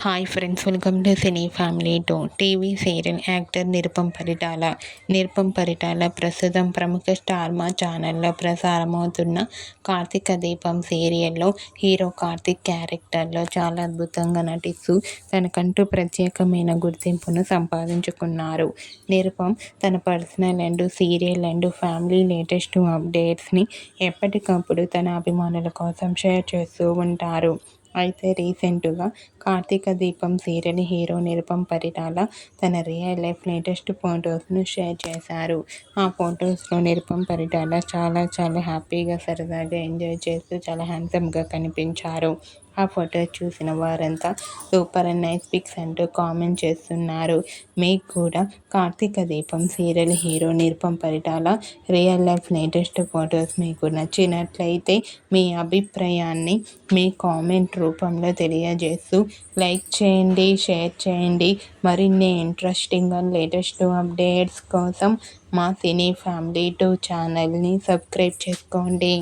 Hi friends, welcome to cine family two. TV serial actor Nirupam Paritala ప్రస్తుతం ప్రముఖ star మా ఛానల్లో ప్రసారమవుతున్న కార్తీక దీపం సీరియల్లో హీరో కార్తీక్ క్యారెక్టర్లో చాలా అద్భుతంగా నటిస్తూ తనకంటూ ప్రత్యేకమైన గుర్తింపును సంపాదించుకున్నారు. నిరుపం తన personal and serial and family latest అప్డేట్స్ని ఎప్పటికప్పుడు తన అభిమానుల కోసం షేర్ చేస్తూ ఉంటారు. అయితే రీసెంట్గా కార్తీక దీపం సీరియల్ హీరో నిరుపం పరిటాల తన రియల్ లైఫ్ లేటెస్ట్ ఫొటోస్ను షేర్ చేశారు. ఆ ఫొటోస్లో నిరుపం పరిటాల చాలా హ్యాపీగా, సరదాగా ఎంజాయ్ చేస్తూ చాలా హ్యాండ్సమ్గా కనిపించారు. ఆ ఫోటో చూసిన వారంతా సూపర్ అండ్ నైస్ పిక్స్ అంటూ కామెంట్ చేస్తున్నారు. మీకు కూడా కార్తీక దీపం serial hero Nirupam Paritala real life latest photos మీకు నచ్చినట్లయితే మీ అభిప్రాయాన్ని మీ కామెంట్ రూపంలో తెలియజేస్తూ లైక్ చేయండి, షేర్ చేయండి. మరిన్ని ఇంట్రెస్టింగ్ అండ్ లేటెస్ట్ అప్డేట్స్ కోసం మా సినీ ఫ్యామిలీ 2 ఛానల్ని సబ్స్క్రైబ్ చేసుకోండి.